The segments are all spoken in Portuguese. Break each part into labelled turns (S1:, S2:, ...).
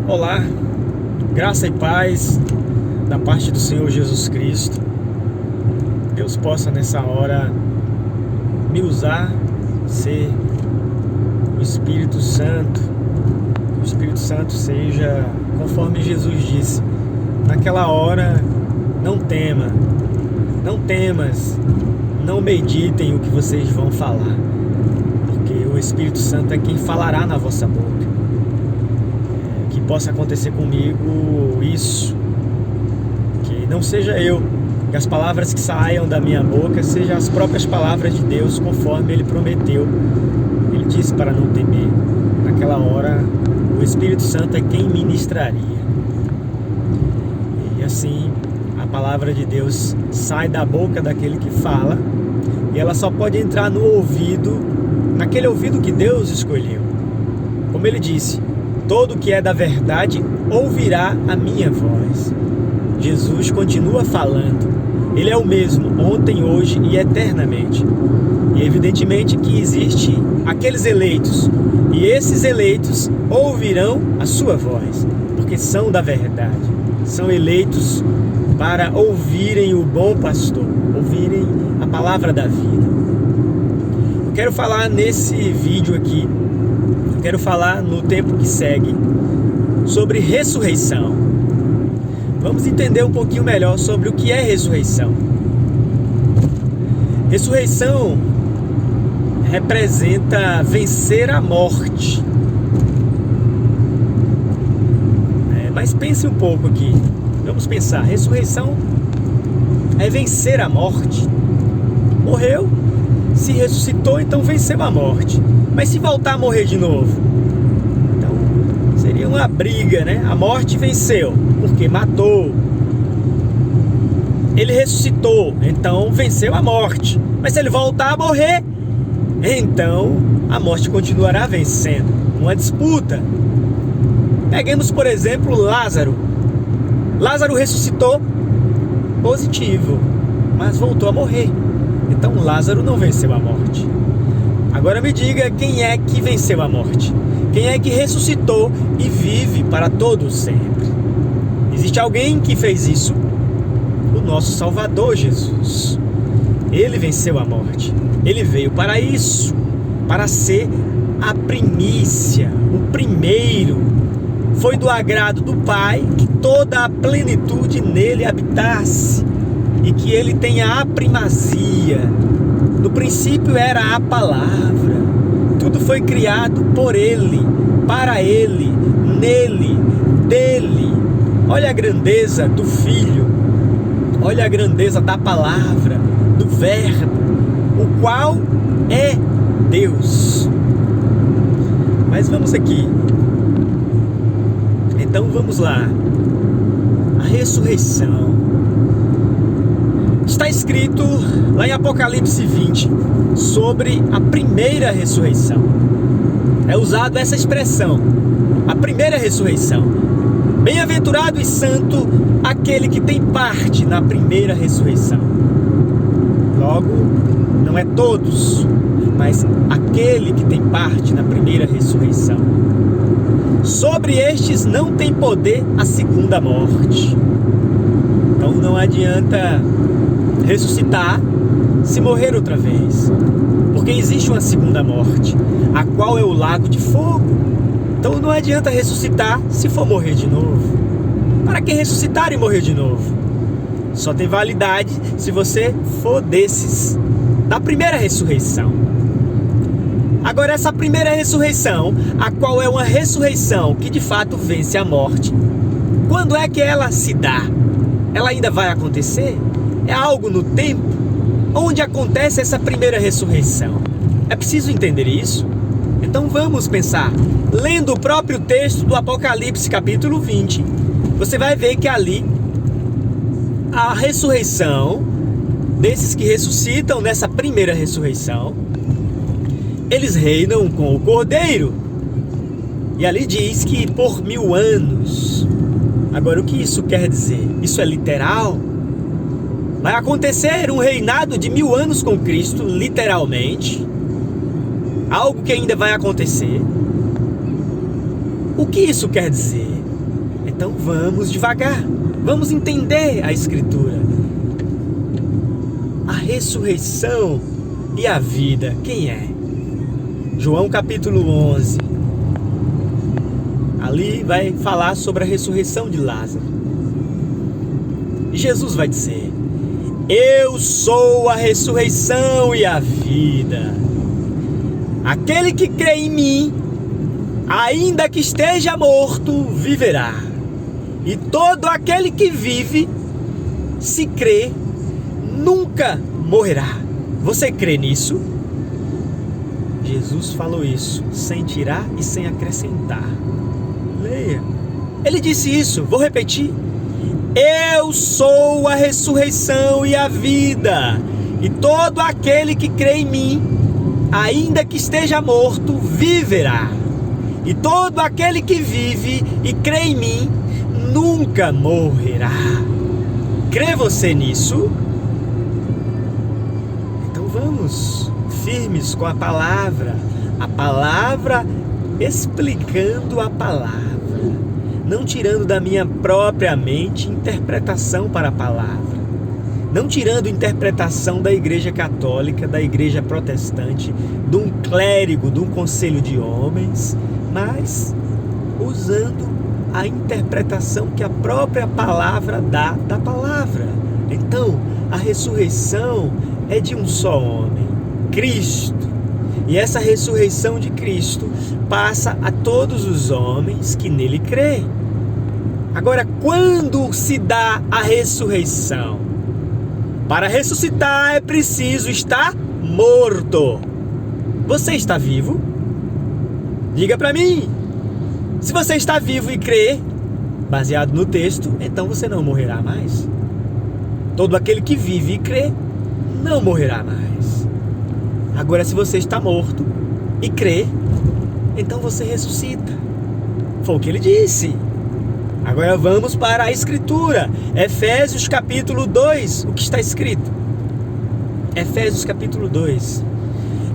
S1: Olá, graça e paz da parte do Senhor Jesus Cristo. Deus possa nessa hora me usar, ser o Espírito Santo. Que o Espírito Santo seja, conforme Jesus disse, naquela hora, não temas, não meditem o que vocês vão falar, porque o Espírito Santo é quem falará na vossa boca. Que possa acontecer comigo isso, que não seja eu, que as palavras que saiam da minha boca sejam as próprias palavras de Deus, conforme Ele prometeu. Ele disse para não temer. Naquela hora, o Espírito Santo é quem ministraria. E assim, a palavra de Deus sai da boca daquele que fala, e ela só pode entrar no ouvido, naquele ouvido que Deus escolheu. Como Ele disse: todo que é da verdade ouvirá a minha voz. Jesus continua falando. Ele é o mesmo ontem, hoje e eternamente. E evidentemente que existe aqueles eleitos. E esses eleitos ouvirão a sua voz, porque são da verdade. São eleitos para ouvirem o bom pastor, ouvirem a palavra da vida. Eu quero falar nesse vídeo aqui, quero falar no tempo que segue sobre ressurreição. Vamos entender um pouquinho melhor sobre o que é ressurreição. Ressurreição representa vencer a morte. Mas pense um pouco aqui. Vamos pensar. Ressurreição é vencer a morte. Morreu, se ressuscitou, então venceu a morte. Mas se voltar a morrer de novo? Então, seria uma briga, né? A morte venceu, porque matou. Ele ressuscitou, então venceu a morte. Mas se ele voltar a morrer, então a morte continuará vencendo. Uma disputa. Peguemos, por exemplo, Lázaro. Lázaro ressuscitou, positivo, mas voltou a morrer. Então Lázaro não venceu a morte. Agora me diga, quem é que venceu a morte? Quem é que ressuscitou e vive para todo sempre? Existe alguém que fez isso? O nosso Salvador Jesus. Ele venceu a morte. Ele veio para isso, para ser a primícia, o primeiro. Foi do agrado do Pai que toda a plenitude nele habitasse e que ele tenha a primazia. No princípio era a palavra, tudo foi criado por ele, para ele, nele, dele. Olha a grandeza do Filho, olha a grandeza da palavra, do Verbo, o qual é Deus. Mas vamos aqui, então vamos lá, a ressurreição. Está escrito lá em Apocalipse 20 sobre a primeira ressurreição. É usada essa expressão, a primeira ressurreição. Bem-aventurado e santo aquele que tem parte na primeira ressurreição. Logo, não é todos, mas aquele que tem parte na primeira ressurreição. Sobre estes não tem poder a segunda morte. Então não adianta ressuscitar se morrer outra vez, porque existe uma segunda morte, a qual é o lago de fogo. Então não adianta ressuscitar se for morrer de novo. Para que ressuscitar e morrer de novo? Só tem validade se você for desses da primeira ressurreição. Agora, essa primeira ressurreição, a qual é uma ressurreição que de fato vence a morte, quando é que ela se dá? Ela ainda vai acontecer? É algo no tempo? Onde acontece essa primeira ressurreição? É preciso entender isso? Então vamos pensar. Lendo o próprio texto do Apocalipse capítulo 20, você vai ver que ali a ressurreição desses que ressuscitam nessa primeira ressurreição, eles reinam com o Cordeiro. E ali diz que por 1000 anos. Agora, o que isso quer dizer? Isso é literal? Vai acontecer um reinado de 1000 anos com Cristo, literalmente. Algo que ainda vai acontecer. O que isso quer dizer? Então vamos devagar, vamos entender a Escritura. A ressurreição e a vida, quem é? João capítulo 11. Ali vai falar sobre a ressurreição de Lázaro. E Jesus vai dizer: eu sou a ressurreição e a vida. Aquele que crê em mim, ainda que esteja morto, viverá. E todo aquele que vive, se crê, nunca morrerá. Você crê nisso? Jesus falou isso sem tirar e sem acrescentar. Leia. Ele disse isso, vou repetir. Eu sou a ressurreição e a vida. E todo aquele que crê em mim, ainda que esteja morto, viverá. E todo aquele que vive e crê em mim, nunca morrerá. Crê você nisso? Então vamos firmes com a palavra explicando a palavra, não tirando da minha própria mente interpretação para a palavra, não tirando interpretação da Igreja Católica, da Igreja Protestante, de um clérigo, de um conselho de homens, mas usando a interpretação que a própria palavra dá da palavra. Então, a ressurreição é de um só homem, Cristo. E essa ressurreição de Cristo passa a todos os homens que nele creem. Agora, quando se dá a ressurreição? Para ressuscitar é preciso estar morto. Você está vivo? Diga para mim. Se você está vivo e crê, baseado no texto, então você não morrerá mais. Todo aquele que vive e crê, não morrerá mais. Agora, se você está morto e crê, então você ressuscita. Foi o que ele disse. Agora vamos para a Escritura. Efésios capítulo 2, o que está escrito? Efésios capítulo 2.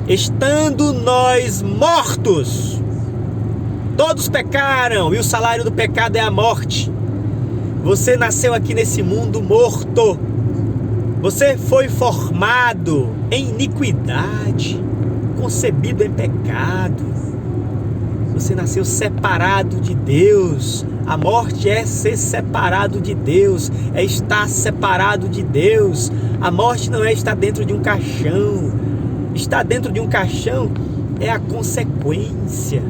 S1: Estando nós mortos, todos pecaram e o salário do pecado é a morte. Você nasceu aqui nesse mundo morto. Você foi formado em iniquidade, concebido em pecado. Você nasceu separado de Deus. A morte é ser separado de Deus, é estar separado de Deus. A morte não é estar dentro de um caixão. Estar dentro de um caixão é a consequência.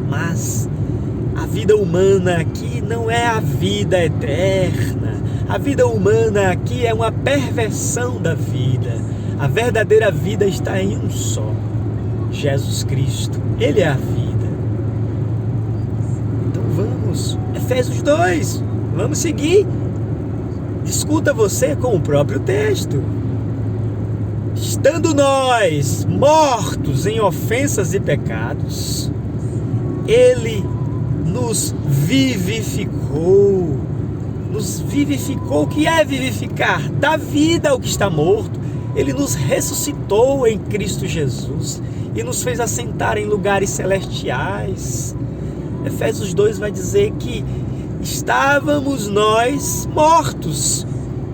S1: Mas a vida humana aqui não é a vida eterna. A vida humana aqui é uma perversão da vida. A verdadeira vida está em um só, Jesus Cristo. Ele é a vida. Então vamos, Efésios 2, vamos seguir. Discuta você com o próprio texto. Estando nós mortos em ofensas e pecados, Ele nos vivificou. Nos vivificou. O que é vivificar? Dá vida ao que está morto. Ele nos ressuscitou em Cristo Jesus e nos fez assentar em lugares celestiais. Efésios 2 vai dizer que estávamos nós mortos,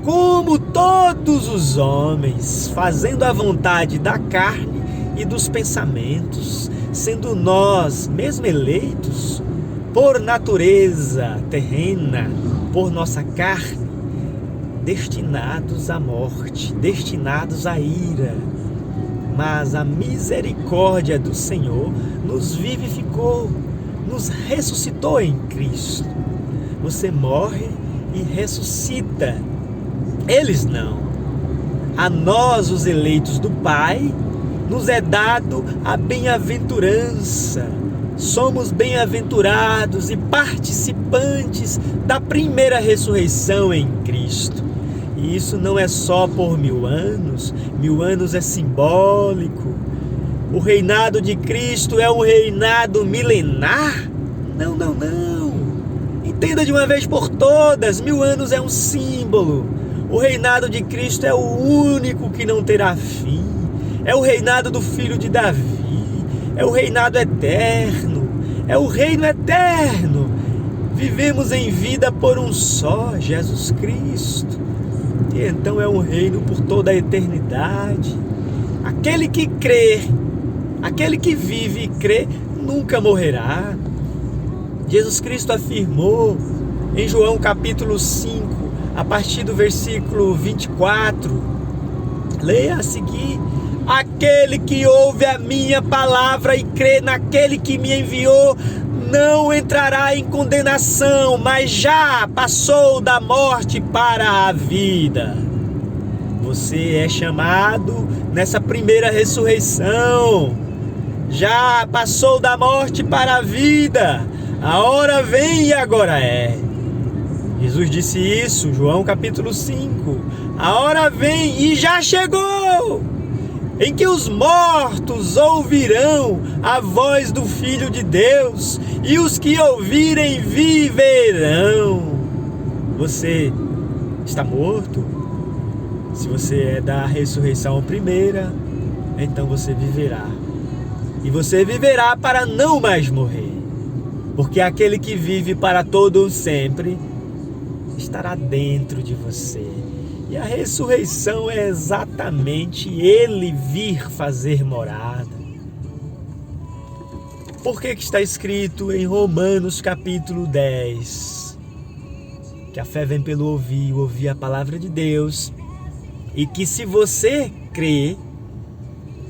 S1: como todos os homens, fazendo a vontade da carne e dos pensamentos, sendo nós, mesmo eleitos, por natureza terrena, por nossa carne, destinados à morte, destinados à ira. Mas a misericórdia do Senhor nos vivificou, nos ressuscitou em Cristo. Você morre e ressuscita. Eles não. A nós, os eleitos do Pai, nos é dado a bem-aventurança. Somos bem-aventurados e participantes da primeira ressurreição em Cristo. E isso não é só por 1000 anos. 1000 anos é simbólico. O reinado de Cristo é um reinado milenar? Não, não, não. Entenda de uma vez por todas, 1000 anos é um símbolo. O reinado de Cristo é o único que não terá fim. É o reinado do Filho de Davi. É o reinado eterno. é o reino eterno. Vivemos em vida por um só, Jesus Cristo. E então é um reino por toda a eternidade. Aquele que crê, aquele que vive e crê, nunca morrerá. Jesus Cristo afirmou em João capítulo 5, a partir do versículo 24, leia a seguir: aquele que ouve a minha palavra e crê naquele que me enviou, não entrará em condenação, mas já passou da morte para a vida. Você é chamado nessa primeira ressurreição, já passou da morte para a vida, a hora vem e agora é. Jesus disse isso, João capítulo 5, a hora vem e já chegou, em que os mortos ouvirão a voz do Filho de Deus, e os que ouvirem viverão. Você está morto? Se você é da ressurreição primeira, então você viverá. E você viverá para não mais morrer, porque aquele que vive para todo sempre estará dentro de você. E a ressurreição é exatamente Ele vir fazer morada. Por que está escrito em Romanos capítulo 10? Que a fé vem pelo ouvir a palavra de Deus. E que se você crer,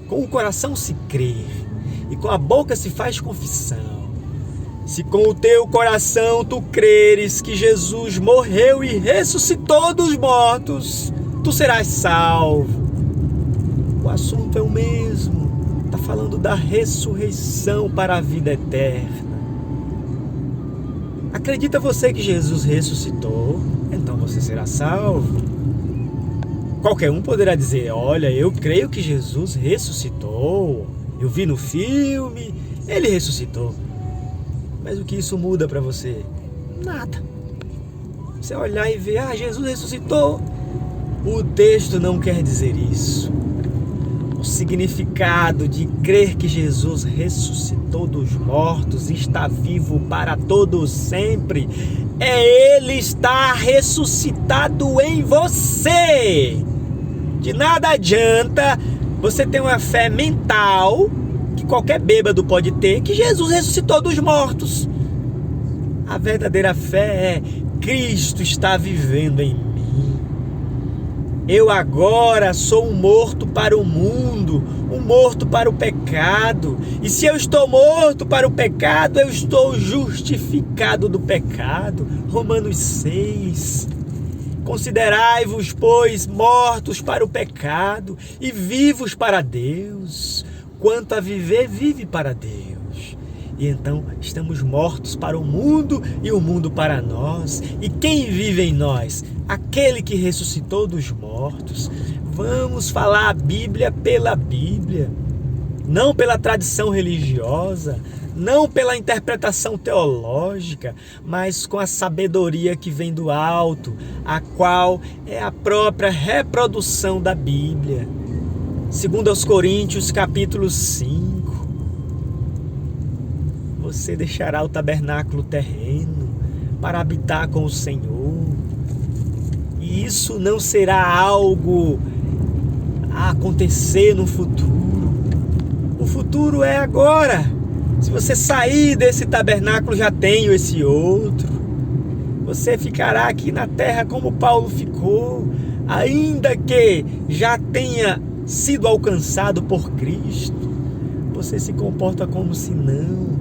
S1: com o coração se crê, e com a boca se faz confissão. Se com o teu coração tu creres que Jesus morreu e ressuscitou dos mortos, tu serás salvo. O assunto é o mesmo. Está falando da ressurreição para a vida eterna. Acredita você que Jesus ressuscitou? Então você será salvo. Qualquer um poderá dizer: olha, eu creio que Jesus ressuscitou. Eu vi no filme, ele ressuscitou. Mas o que isso muda para você? Nada. Você olhar e ver: Jesus ressuscitou. O texto não quer dizer isso. O significado de crer que Jesus ressuscitou dos mortos e está vivo para todo sempre é Ele estar ressuscitado em você. De nada adianta você ter uma fé mental, que qualquer bêbado pode ter, que Jesus ressuscitou dos mortos. A verdadeira fé é: Cristo está vivendo em mim. Eu agora sou um morto para o mundo, um morto para o pecado. E se eu estou morto para o pecado, eu estou justificado do pecado. Romanos 6. Considerai-vos, pois, mortos para o pecado e vivos para Deus. Quanto a viver, vive para Deus. E então estamos mortos para o mundo e o mundo para nós. E quem vive em nós? Aquele que ressuscitou dos mortos. Vamos falar a Bíblia pela Bíblia, não pela tradição religiosa, não pela interpretação teológica, mas com a sabedoria que vem do alto, a qual é a própria reprodução da Bíblia. 2 Coríntios capítulo 5. Você deixará o tabernáculo terreno para habitar com o Senhor. E isso não será algo a acontecer no futuro. O futuro é agora. Se você sair desse tabernáculo, já tenho esse outro. Você ficará aqui na terra como Paulo ficou, ainda que já tenha sido alcançado por Cristo. Você se comporta como se não,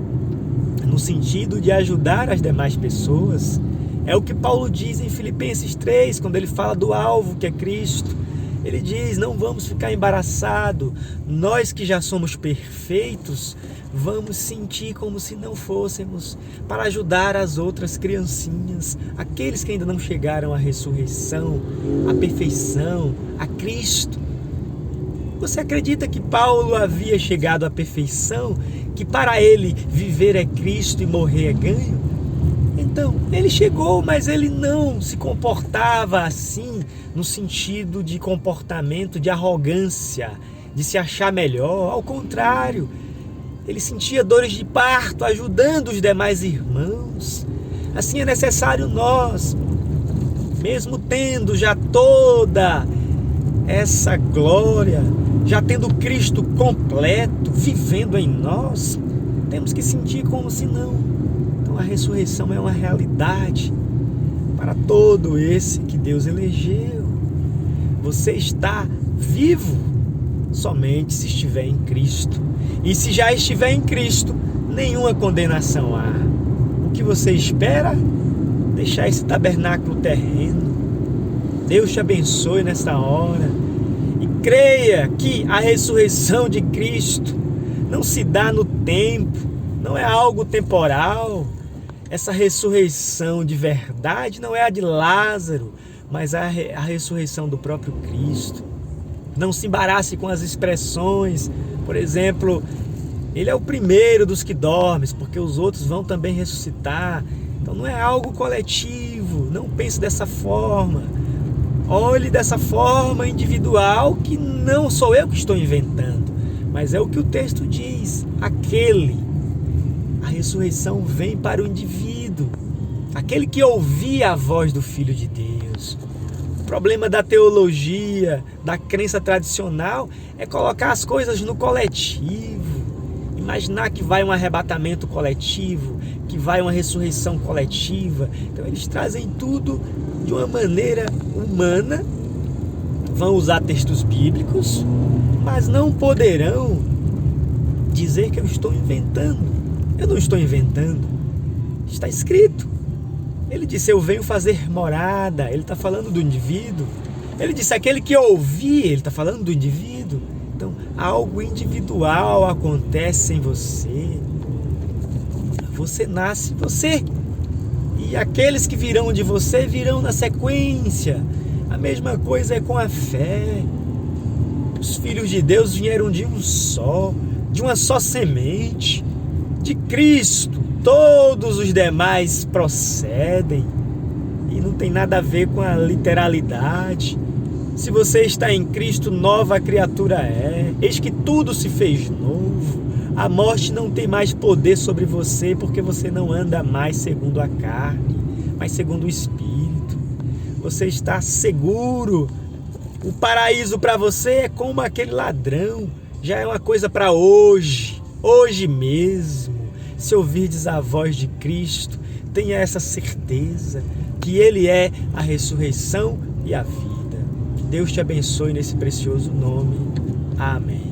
S1: no sentido de ajudar as demais pessoas. É o que Paulo diz em Filipenses 3, quando ele fala do alvo que é Cristo. Ele diz: não vamos ficar embaraçados. Nós que já somos perfeitos, vamos sentir como se não fôssemos, para ajudar as outras criancinhas, aqueles que ainda não chegaram à ressurreição, à perfeição, a Cristo. Você acredita que Paulo havia chegado à perfeição? Que para ele viver é Cristo e morrer é ganho? Então, ele chegou, mas ele não se comportava assim, no sentido de comportamento de arrogância, de se achar melhor. Ao contrário, Ele sentia dores de parto, ajudando os demais irmãos. Assim é necessário nós, mesmo tendo já toda essa glória, já tendo Cristo completo, vivendo em nós, temos que sentir como se não. Então a ressurreição é uma realidade para todo esse que Deus elegeu. Você está vivo somente se estiver em Cristo. E se já estiver em Cristo, nenhuma condenação há. O que você espera? Deixar esse tabernáculo terreno. Deus te abençoe nessa hora. E creia que a ressurreição de Cristo não se dá no tempo, não é algo temporal. Essa ressurreição de verdade não é a de Lázaro, mas a ressurreição do próprio Cristo. Não se embarace com as expressões. Por exemplo, ele é o primeiro dos que dormes, porque os outros vão também ressuscitar. Então não é algo coletivo, não pense dessa forma. Olhe dessa forma individual, que não sou eu que estou inventando, mas é o que o texto diz. A ressurreição vem para o indivíduo, aquele que ouvia a voz do Filho de Deus. O problema da teologia, da crença tradicional, é colocar as coisas no coletivo. Imaginar que vai um arrebatamento coletivo, que vai uma ressurreição coletiva. Então eles trazem tudo de uma maneira humana, vão usar textos bíblicos, mas não poderão dizer que eu estou inventando. Eu não estou inventando, está escrito. Ele disse, eu venho fazer morada. Ele está falando do indivíduo. Ele disse, aquele que ouvir, ele está falando do indivíduo. Então, algo individual acontece em você. Você nasce, você. E aqueles que virão de você virão na sequência. A mesma coisa é com a fé. Os filhos de Deus vieram de um só, de uma só semente, de Cristo. Todos os demais procedem. E não tem nada a ver com a literalidade. Se você está em Cristo, nova criatura é. Eis que tudo se fez novo. A morte não tem mais poder sobre você, porque você não anda mais segundo a carne, mas segundo o Espírito. Você está seguro. O paraíso para você é como aquele ladrão. Já é uma coisa para hoje, hoje mesmo. Se ouvirdes a voz de Cristo, tenha essa certeza que Ele é a ressurreição e a vida. Que Deus te abençoe nesse precioso nome. Amém.